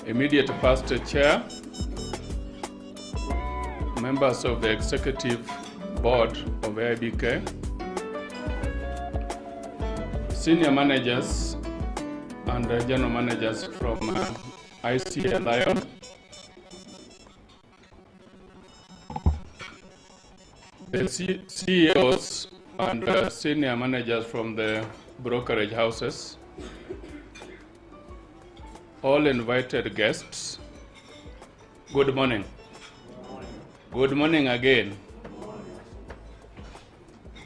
Immediate past chair, members of the executive board of AIBK, senior managers and general managers from ICA Lion, the CEOs and senior managers from the brokerage houses, all invited guests, good morning. Good morning again.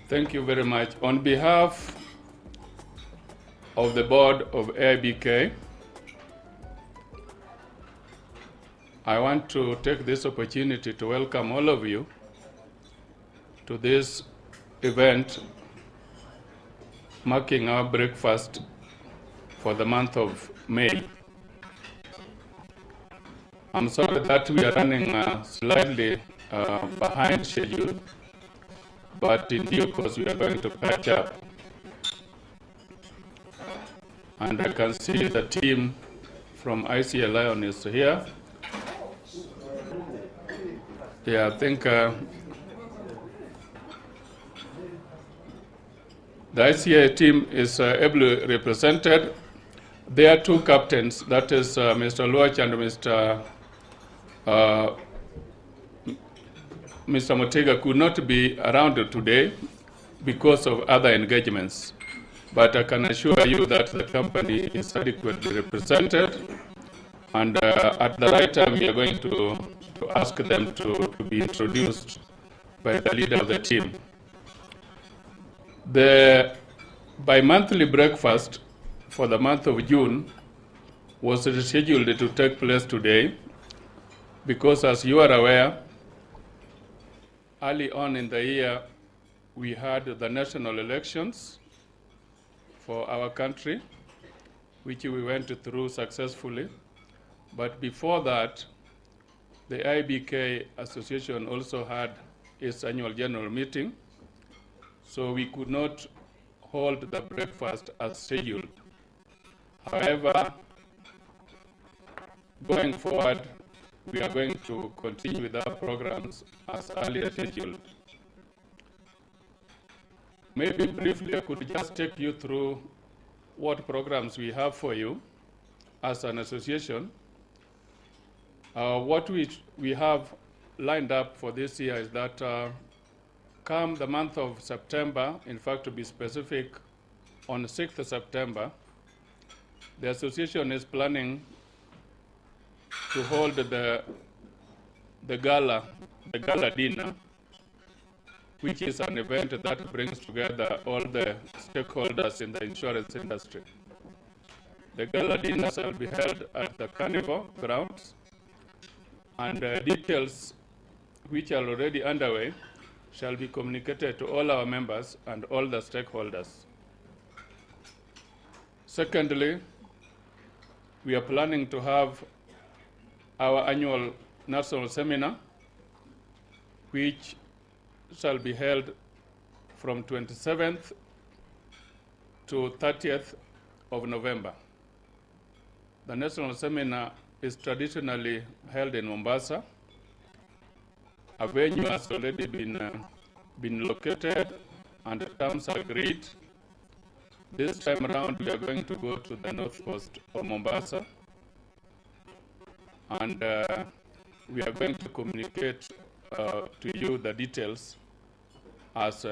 Thank you very much. On behalf of the board of AIBK, I want to take this opportunity to welcome all of you to this event marking our breakfast for the month of May. I'm sorry that we are running slightly behind schedule, but in due course we are going to catch up. And I can see the team from ICA Lion is here. Yeah, I think the ICA team is ably represented. There are two captains, that is Mr. Luach and Mr. Motega could not be around today because of other engagements. But I can assure you that the company is adequately represented, and at the right time we are going to ask them to be introduced by the leader of the team. The bi-monthly breakfast for the month of June was scheduled to take place today because, as you are aware, early on in the year we had the national elections for our country, which we went through successfully. But before that, the IBK Association also had its annual general meeting, so we could not hold the breakfast as scheduled. However, going forward, we are going to continue with our programs as earlier scheduled. Maybe briefly I could just take you through what programs we have for you as an association. What we have lined up for this year is that come the month of September, in fact to be specific, on 6th September, the association is planning to hold the gala dinner, which is an event that brings together all the stakeholders in the insurance industry. The gala dinner shall be held at the Carnival grounds, and details which are already underway shall be communicated to all our members and all the stakeholders. Secondly, we are planning to have our annual national seminar, which shall be held from 27th to 30th of November. The national seminar is traditionally held in Mombasa. A venue has already been located and terms agreed. This time around, we are going to go to the north coast of Mombasa, and we are going to communicate to you the details as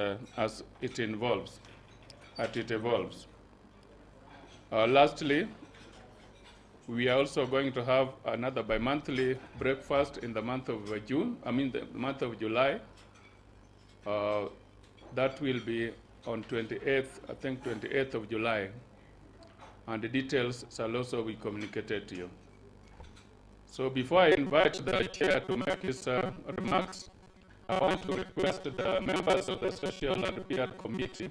it evolves. Lastly, we are also going to have another bi-monthly breakfast in the month of the month of July. That will be on 28th, I think 28th of July. And the details shall also be communicated to you. So before I invite the chair to make his remarks, I want to request the members of the Social and PR Committee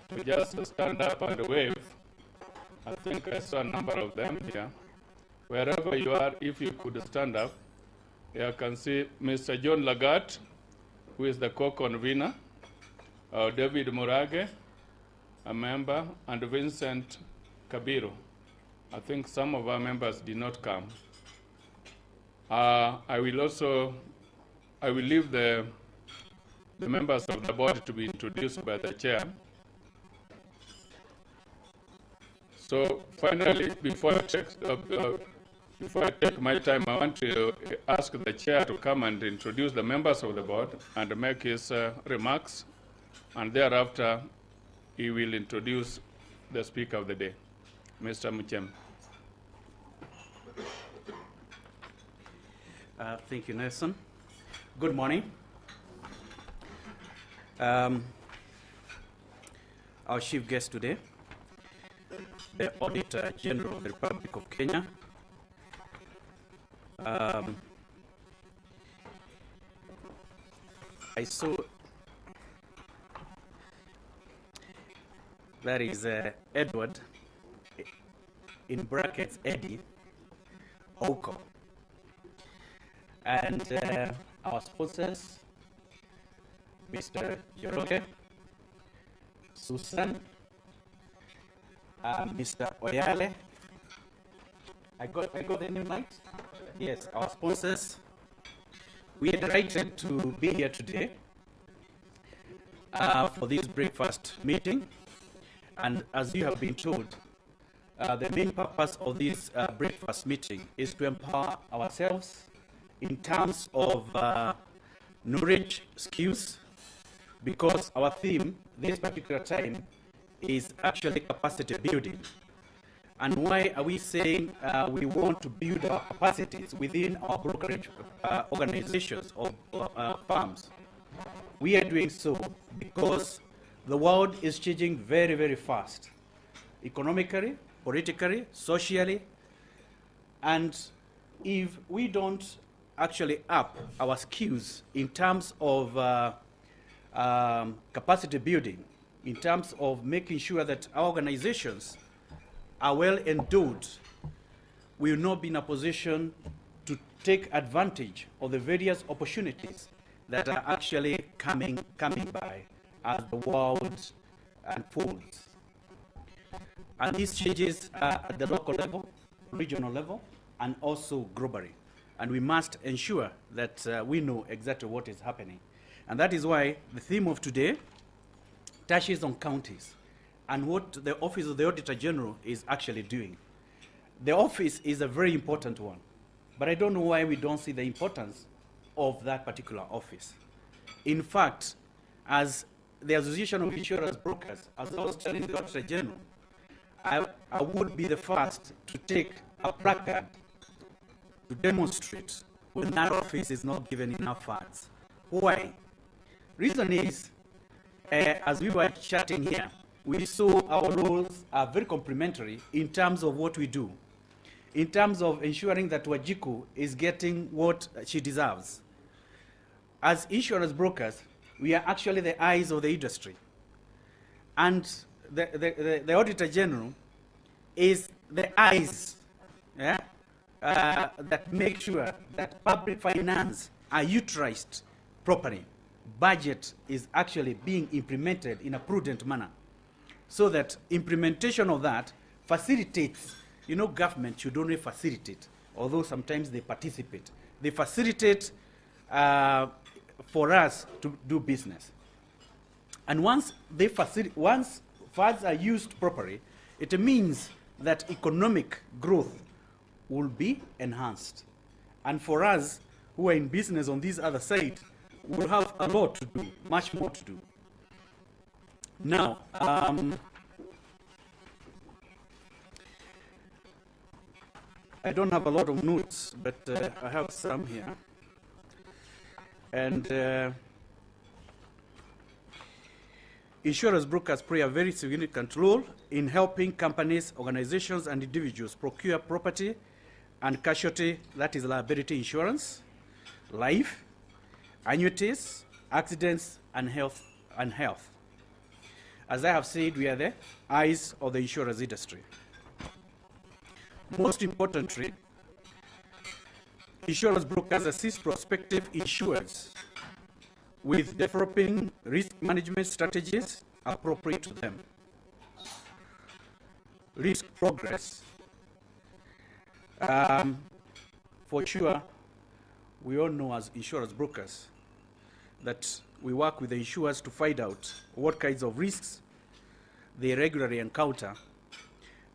to just stand up and wave. I think I saw a number of them here. Wherever you are, if you could stand up, you can see Mr. John Lagat, who is the co-convener, David Murage, a member, and Vincent Kabiru. I think some of our members did not come. I will leave the members of the board to be introduced by the chair. So finally, before I take my time, I want to ask the chair to come and introduce the members of the board and make his remarks, and thereafter he will introduce the speaker of the day, Mr. Muchem. Thank you, Nelson. Good morning. Our chief guest today, the Auditor General of the Republic of Kenya. I saw that is Edward, in brackets Eddie Oko, and our sponsors, Mr. Joroge, Susan, Mr. Oyale. I got the name right? Yes, our sponsors. We are delighted to be here today for this breakfast meeting. And as you have been told, the main purpose of this breakfast meeting is to empower ourselves in terms of knowledge, skills, because our theme this particular time is actually capacity building. And why are we saying we want to build our capacities within our brokerage organizations or firms? We are doing so because the world is changing very, very fast, economically, politically, socially, and if we don't actually up our skills in terms of capacity building, in terms of making sure that our organizations are well endowed, we will not be in a position to take advantage of the various opportunities that are actually coming by as the world unfolds. And these changes are at the local level, regional level, and also globally. And we must ensure that we know exactly what is happening. And that is why the theme of today touches on counties and what the Office of the Auditor General is actually doing. The office is a very important one, but I don't know why we don't see the importance of that particular office. In fact, as the Association of Insurance Brokers, as I was telling the Auditor General, I would be the first to take a placard to demonstrate when that office is not given enough funds. Why? Reason is, as we were chatting here, we saw our roles are very complementary in terms of what we do, in terms of ensuring that Wajiko is getting what she deserves. As insurance brokers, we are actually the eyes of the industry. And the Auditor General is the eyes that make sure that public finance are utilized properly. Budget is actually being implemented in a prudent manner, so that implementation of that facilitates. You know, government should only facilitate, although sometimes they participate. They facilitate for us to do business. And once funds are used properly, it means that economic growth will be enhanced. And for us who are in business on this other side, we'll have a lot to do, much more to do. Now, I don't have a lot of notes, but I have some here. And insurance brokers play a very significant role in helping companies, organizations, and individuals procure property and casualty, that is liability insurance, life, annuities, accidents, and health. As I have said, we are the eyes of the insurance industry. Most importantly, insurance brokers assist prospective insurers with developing risk management strategies appropriate to them. Risk progress. For sure, we all know as insurance brokers that we work with the insurers to find out what kinds of risks they regularly encounter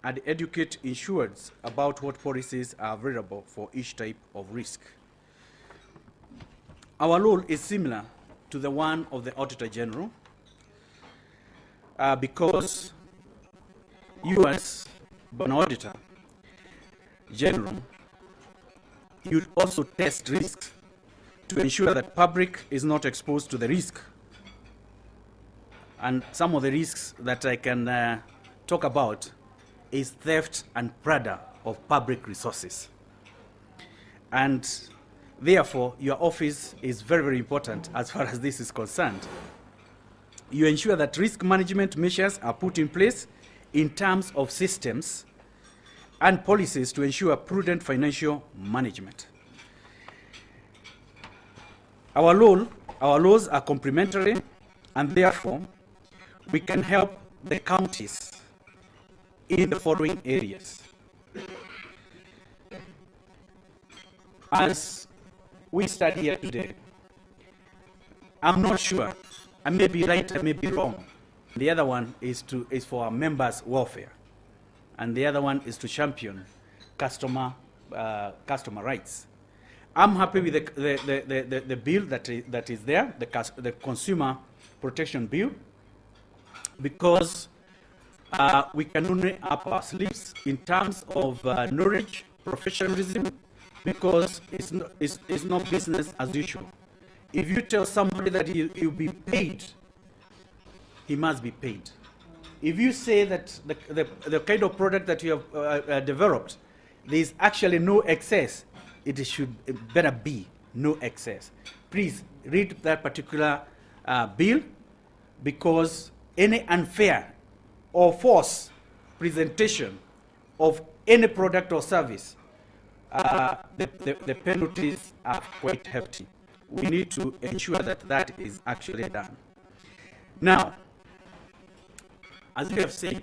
and educate insureds about what policies are available for each type of risk. Our role is similar to the one of the Auditor General because you as an Auditor General, you also test risks to ensure that public is not exposed to the risk. And some of the risks that I can talk about is theft and plunder of public resources. And therefore, your office is very, very important as far as this is concerned. You ensure that risk management measures are put in place in terms of systems and policies to ensure prudent financial management. Our laws are complementary, and therefore, we can help the counties in the following areas. As we start here today, I'm not sure. I may be right, I may be wrong. The other one is for our members' welfare, and the other one is to champion customer rights. I'm happy with the bill that is there, the Consumer Protection Bill, because we can only up our sleeves in terms of knowledge, professionalism, because it's not business as usual. If you tell somebody that he'll be paid, he must be paid. If you say that the kind of product that you have developed, there is actually no excess, it better be no excess. Please read that particular bill, because any unfair or false presentation of any product or service, the penalties are quite hefty. We need to ensure that that is actually done. Now, as we have said,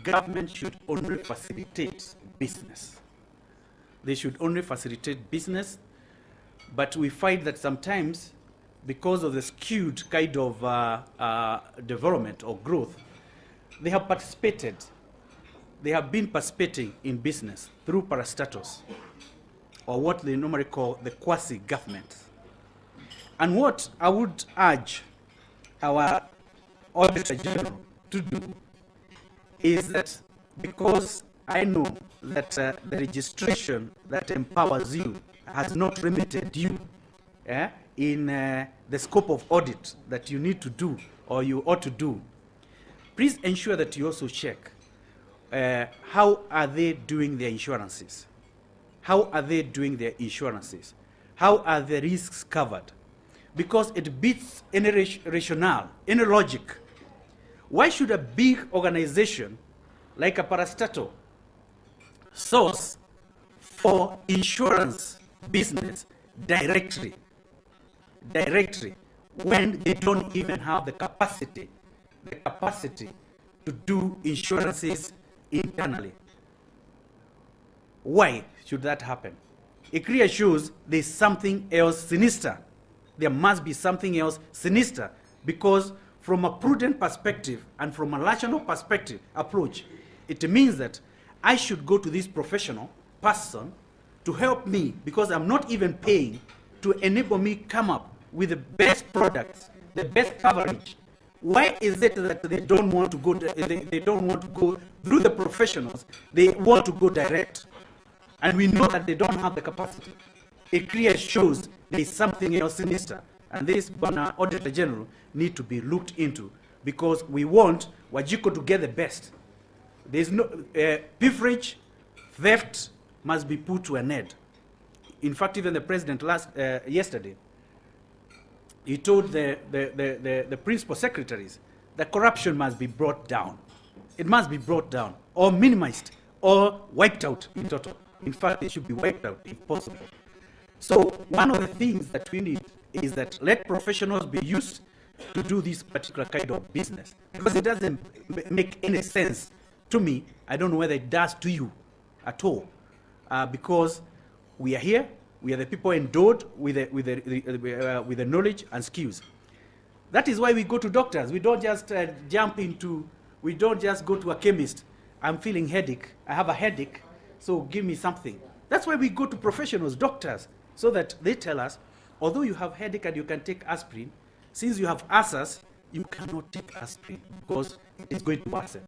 government should only facilitate business. They should only facilitate business, but we find that sometimes, because of the skewed kind of development or growth, they have been participating in business through parastatals, or what they normally call the quasi-government. And what I would urge our Auditor General to do is that, because I know that the registration that empowers you has not limited you in the scope of audit that you need to do or you ought to do, please ensure that you also check how are they doing their insurances? How are they doing their insurances? How are the risks covered? Because it beats any rationale, any logic. Why should a big organization like a parastatal source for insurance business directly, when they don't even have the capacity to do insurances internally. Why should that happen? It clearly shows there's something else sinister. There must be something else sinister, because from a prudent perspective and from a rational perspective approach, it means that I should go to this professional person to help me, because I'm not even paying, to enable me come up with the best products, the best coverage. Why is it that they don't want to go? They don't want to go through the professionals. They want to go direct, and we know that they don't have the capacity. It clearly shows there is something else sinister, and this Auditor General need to be looked into, because we want Wajiko to get the best. There's no beverage theft must be put to an end. In fact, even the president yesterday, he told the principal secretaries that corruption must be brought down. It must be brought down, or minimized, or wiped out in total. In fact, it should be wiped out if possible. So one of the things that we need is that let professionals be used to do this particular kind of business, because it doesn't make any sense to me. I don't know whether it does to you at all, because we are here. We are the people endowed with the knowledge and skills. That is why we go to doctors. We don't just we don't just go to a chemist. I'm feeling headache. I have a headache, so give me something. That's why we go to professionals, doctors, so that they tell us, although you have headache and you can take aspirin, since you have ulcers, you cannot take aspirin because it's going to worsen.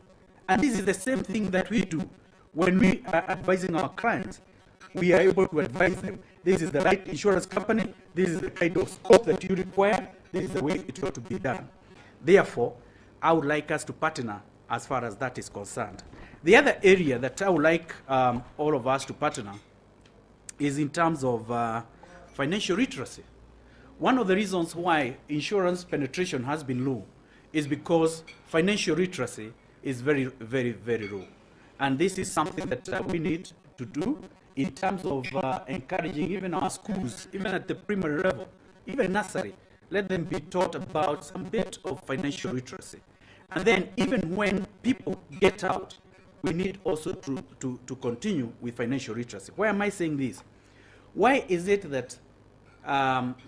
And this is the same thing that we do when we are advising our clients. We are able to advise them, this is the right insurance company, this is the kind of scope that you require, this is the way it ought to be done. Therefore, I would like us to partner as far as that is concerned. The other area that I would like all of us to partner is in terms of financial literacy. One of the reasons why insurance penetration has been low is because financial literacy is very, very, very low. And this is something that we need to do in terms of encouraging even our schools, even at the primary level, even nursery. Let them be taught about some bit of financial literacy. And then even when people get out, we need also to continue with financial literacy. Why am I saying this? Why is it that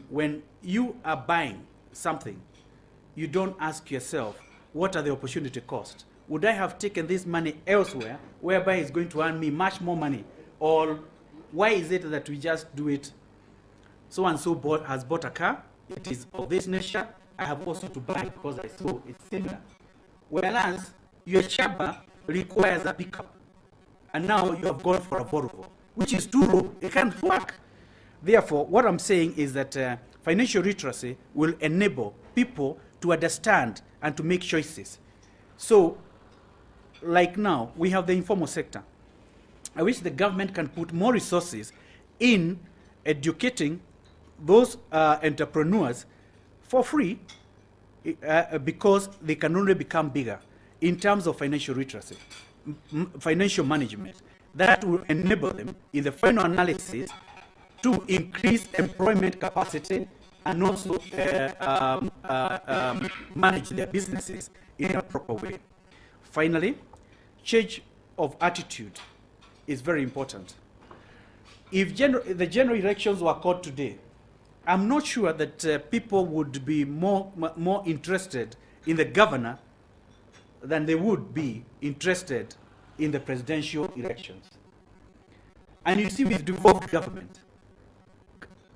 when you are buying something, you don't ask yourself, what are the opportunity costs? Would I have taken this money elsewhere, whereby it's going to earn me much more money? Or why is it that we just do it, so-and-so has bought a car, it is of this nature, I have also to buy because I saw it's similar. Whereas your Shaba requires a pickup, and now you have gone for a Volvo, which is too low, it can't work. Therefore, what I'm saying is that financial literacy will enable people to understand and to make choices. So, like now, we have the informal sector. I wish the government can put more resources in educating those entrepreneurs for free, because they can only become bigger in terms of financial literacy, financial management. That will enable them, in the final analysis, to increase employment capacity and also manage their businesses in a proper way. Finally, change of attitude is very important. If the general elections were called today, I'm not sure that people would be more interested in the governor than they would be interested in the presidential elections. And you see, with devolved government,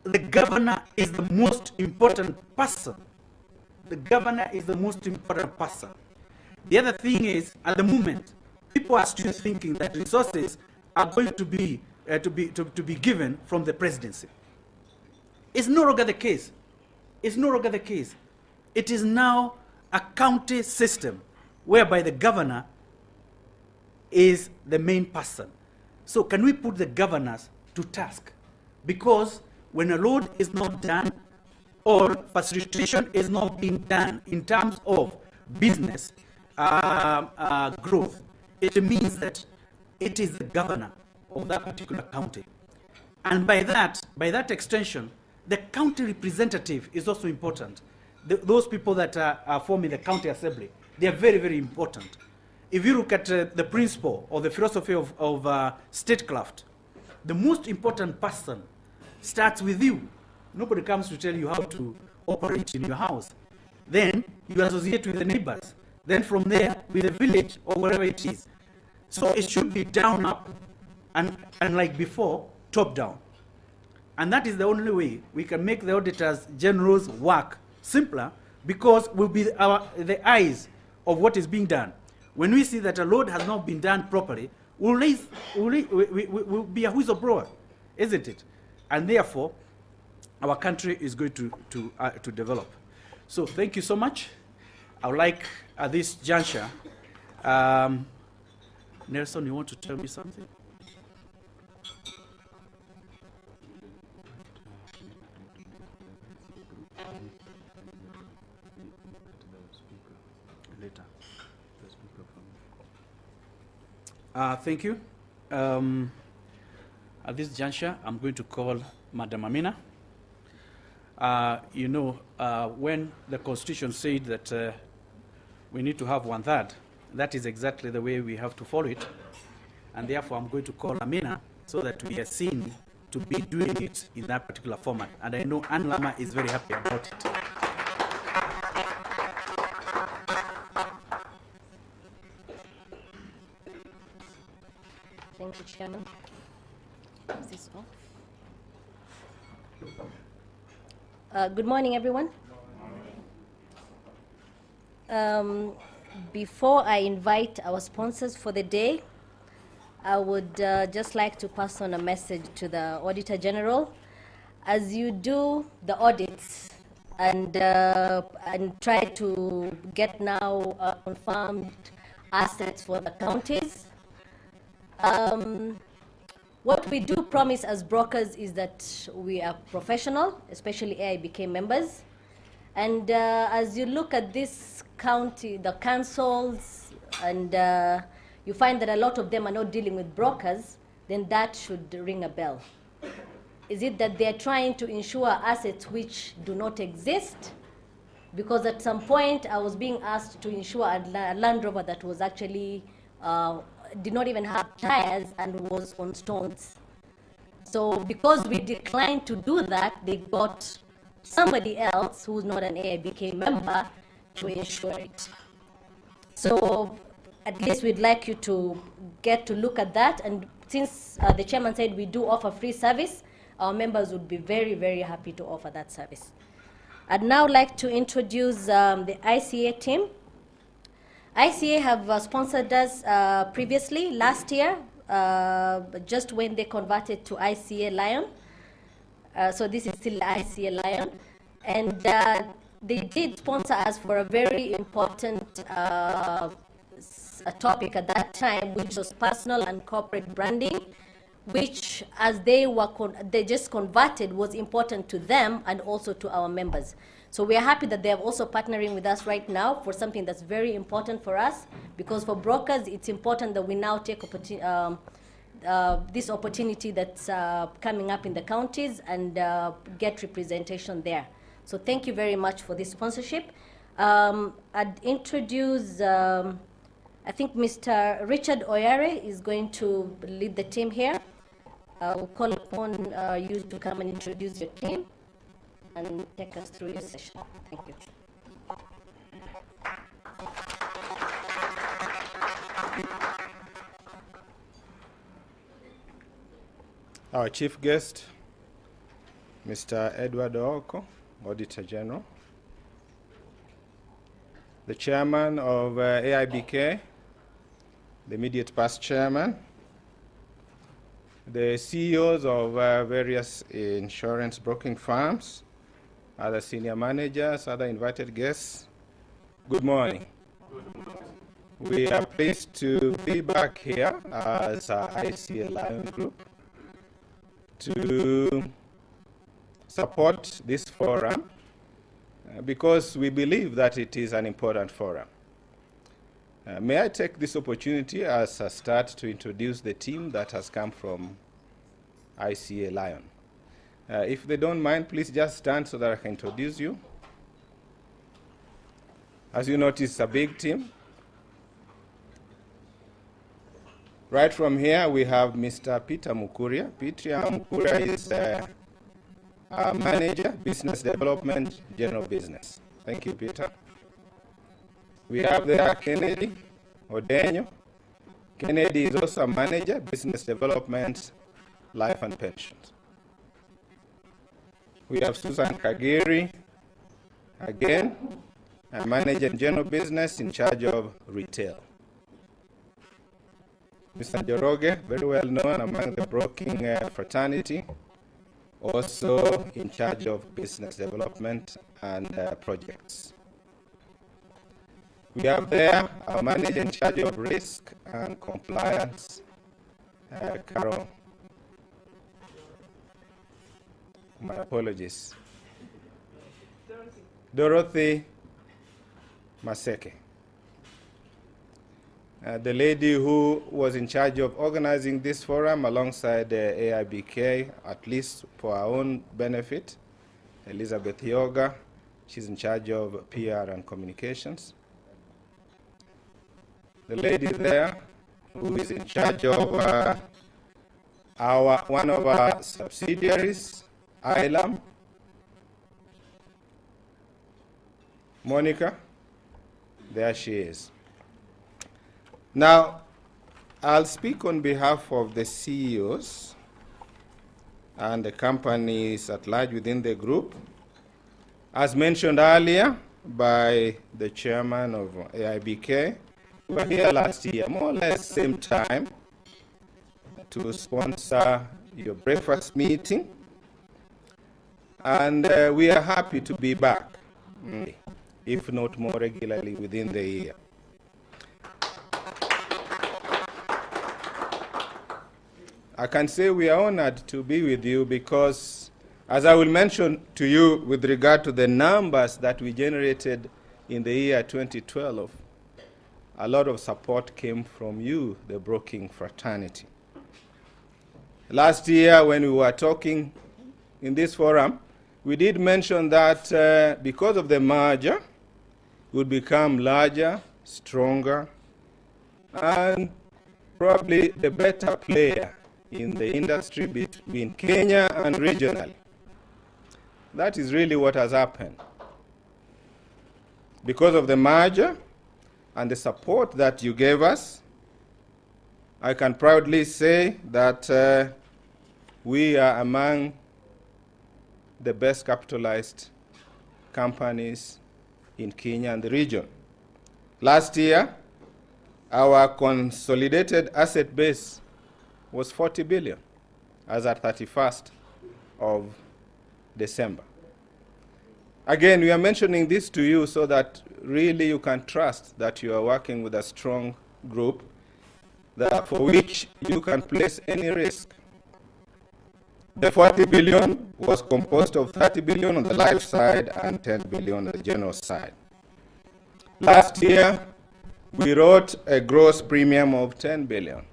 the governor is the most important person. The governor is the most important person. The other thing is, at the moment, people are still thinking that resources are going to be given from the presidency. It's no longer the case. It's no longer the case. It is now a county system whereby the governor is the main person. So can we put the governors to task? Because when a road is not done or facilitation is not being done in terms of business growth, it means that it is the governor of that particular county And by that extension, the county representative is also important. Those people that are forming the county assembly, they are very, very important. If you look at the principle or the philosophy of statecraft, the most important person starts with you. Nobody comes to tell you how to operate in your house. Then you associate with the neighbors. Then from there, with the village or wherever it is. So it should be down up and like before, top down. And that is the only way we can make the auditors general's work simpler, because we'll be the eyes of what is being done. When we see that a load has not been done properly, we'll be a whistleblower, isn't it? And therefore, our country is going to develop. So thank you so much. I would like, at this juncture, Nelson, you want to tell me something? Later. Thank you. At this juncture, I'm going to call Madam Amina. When the Constitution said that we need to have 1/3, that is exactly the way we have to follow it. And therefore, I'm going to call Amina so that we are seen to be doing it in that particular format. And I know Ann Lama is very happy about it. Thank you, Chairman. Is this off? Good morning, everyone. Before I invite our sponsors for the day, I would just like to pass on a message to the Auditor General. As you do the audits and try to get now confirmed assets for the counties, what we do promise as brokers is that we are professional, especially AIBK members. And as you look at this county, the councils, and you find that a lot of them are not dealing with brokers, then that should ring a bell. Is it that they're trying to insure assets which do not exist? Because at some point I was being asked to insure a Land Rover that was actually did not even have tires and was on stones. So because we declined to do that, they got somebody else who's not an AIBK member to insure it. So at least we'd like you to get to look at that. And since the chairman said we do offer free service, our members would be very, very happy to offer that service. I'd now like to introduce the ICA team. ICA have sponsored us previously, last year, just when they converted to ICA Lion. So this is still ICA Lion. And they did sponsor us for a very important topic at that time, which was personal and corporate branding, which as they just converted was important to them and also to our members. So we are happy that they are also partnering with us right now for something that's very important for us, because for brokers, it's important that we now take this opportunity that's coming up in the counties and get representation there. So thank you very much for this sponsorship. I'd introduce, I think Mr. Richard Oyare is going to lead the team here. We'll call upon you to come and introduce your team and take us through your session. Thank you. Our chief guest, Mr. Edward Oko, Auditor General, the chairman of AIBK, the immediate past chairman, the CEOs of various insurance broking firms, other senior managers, other invited guests. Good morning. We are pleased to be back here as ICA Lion Group to support this forum because we believe that it is an important forum. May I take this opportunity as a start to introduce the team that has come from ICA Lion. If they don't mind, please just stand so that I can introduce you. As you notice, it's a big team. Right from here, we have Mr. Peter Mukuria. Peter Mukuria is our manager, business development, general business. Thank you, Peter. We have there Kennedy Odenyo. Kennedy is also a manager, business development, life and pensions. We have Susan Kagiri, again, a manager in general business in charge of retail. Mr. Joroge, very well known among the broking fraternity, also in charge of business development and projects. We have there a manager in charge of risk and compliance, Carol. My apologies. Dorothy Maseke. The lady who was in charge of organizing this forum alongside AIBK, at least for our own benefit, Elizabeth Yoga. She's in charge of PR and communications. The lady there who is in charge of one of our subsidiaries, ILAM, Monica. There she is. Now, I'll speak on behalf of the CEOs and the companies at large within the group. As mentioned earlier by the chairman of AIBK, we were here last year, more or less same time, to sponsor your breakfast meeting. And we are happy to be back, if not more regularly within the year. I can say we are honored to be with you because, as I will mention to you with regard to the numbers that we generated in the year 2012, a lot of support came from you, the broking fraternity. Last year, when we were talking in this forum, we did mention that because of the merger, we would become larger, stronger, and probably the better player in the industry between Kenya and regionally. That is really what has happened. Because of the merger and the support that you gave us, I can proudly say that we are among the best capitalized companies in Kenya and the region. Last year, our consolidated asset base was 40 billion as at 31st of December. Again, we are mentioning this to you so that really you can trust that you are working with a strong group that for which you can place any risk. The 40 billion was composed of 30 billion on the life side and 10 billion on the general side. Last year, we wrote a gross premium of 10 billion.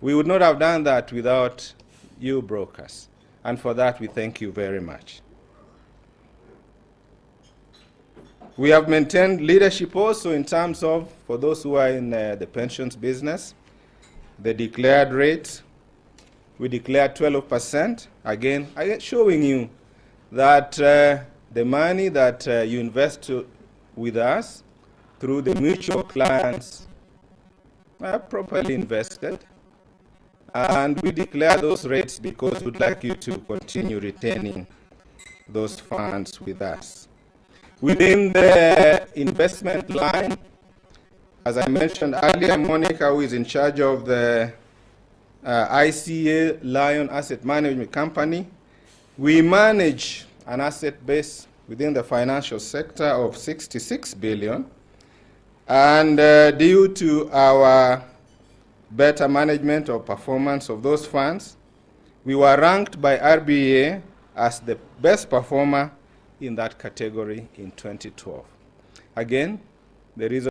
We would not have done that without you brokers, and for that we thank you very much. We have maintained leadership also in terms of, for those who are in the pensions business, the declared rate. We declared 12%, again showing you that the money that you invest with us through the mutual clients are properly invested. And we declare those rates because we'd like you to continue retaining those funds with us. Within the investment line, as I mentioned earlier, Monica, who is in charge of the ICA Lion Asset Management Company, we manage an asset base within the financial sector of 66 billion. And due to our better management or performance of those funds, we were ranked by RBA as the best performer in that category in 2012. Again, the reason